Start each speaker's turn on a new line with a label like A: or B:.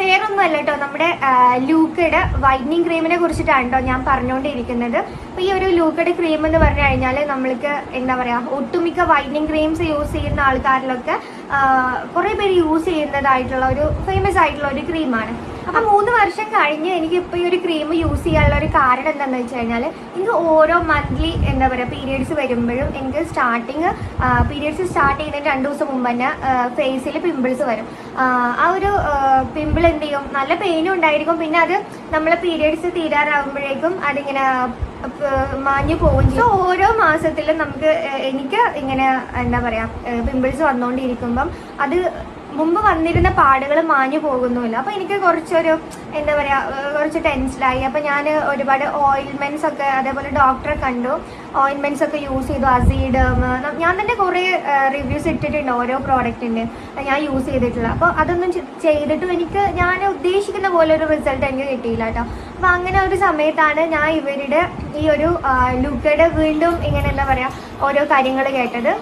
A: വേറൊന്നുമല്ല കേട്ടോ, നമ്മുടെ ലൂക്കയുടെ വൈറ്റനിങ് ക്രീമിനെ കുറിച്ചിട്ടാണ് കേട്ടോ ഞാൻ പറഞ്ഞുകൊണ്ടിരിക്കുന്നത്. അപ്പോൾ ഈ ഒരു ലൂക്കയുടെ ക്രീം എന്ന് പറഞ്ഞു കഴിഞ്ഞാൽ നമ്മൾക്ക് എന്താ പറയുക, ഒട്ടുമിക്ക വൈറ്റനിങ് ക്രീംസ് യൂസ് ചെയ്യുന്ന ആൾക്കാരിലൊക്കെ കുറേ പേര് യൂസ് ചെയ്യുന്നതായിട്ടുള്ള ഒരു ഫേമസ് ആയിട്ടുള്ള ഒരു ക്രീമാണ്. അപ്പൊ 3 വർഷം കഴിഞ്ഞ് എനിക്ക് ഇപ്പൊ ഈ ഒരു ക്രീം യൂസ് ചെയ്യാനുള്ള ഒരു കാരണം എന്താണെന്ന് വെച്ച് കഴിഞ്ഞാൽ, എനിക്ക് ഓരോ മന്ത്ലി എന്താ പറയുക പീരിയഡ്സ് വരുമ്പോഴും എനിക്ക് പീരിയഡ്സ് സ്റ്റാർട്ട് ചെയ്യുന്നതിന് 2 ദിവസം മുമ്പ് തന്നെ ഫേസിൽ പിമ്പിൾസ് വരും. ആ ഒരു പിമ്പിൾ എന്ത് ചെയ്യും, നല്ല പെയിനും ഉണ്ടായിരിക്കും. പിന്നെ അത് നമ്മളെ പീരിയഡ്സ് തീരാറാകുമ്പോഴേക്കും അതിങ്ങനെ മാഞ്ഞു പോകും ചെയ്യും. ഓരോ മാസത്തിലും എനിക്ക് ഇങ്ങനെ എന്താ പറയാ പിമ്പിൾസ് വന്നുകൊണ്ടിരിക്കുമ്പം അത് മുമ്പ് വന്നിരുന്ന പാടുകൾ മാഞ്ഞു പോകുന്നുമില്ല. അപ്പോൾ എനിക്ക് എന്താ പറയാ കുറച്ച് ടെൻഷനായി. അപ്പോൾ ഞാൻ ഒരുപാട് ഓയിൽമെന്റ്സ് ഒക്കെ, അതേപോലെ ഡോക്ടറെ കണ്ടു, ഓയിൽമെന്റ്സ് ഒക്കെ യൂസ് ചെയ്തു. അസീഡം ഞാൻ തന്നെ കുറേ റിവ്യൂസ് ഇട്ടിട്ടുണ്ട് ഓരോ പ്രോഡക്റ്റിൻ്റെ ഞാൻ യൂസ് ചെയ്തിട്ടുള്ള. അപ്പോൾ അതൊന്നും ചെയ്തിട്ടും ഞാൻ ഉദ്ദേശിക്കുന്ന പോലെ ഒരു റിസൾട്ട് എനിക്ക് കിട്ടിയില്ല കേട്ടോ. അപ്പോൾ അങ്ങനെ ഒരു സമയത്താണ് ഞാൻ ഇവരുടെ ഈ ഒരു ലൂക്കയുടെ വീണ്ടും ഇങ്ങനെ എന്താ പറയാ ഓരോ കാര്യങ്ങൾ കേട്ടത്.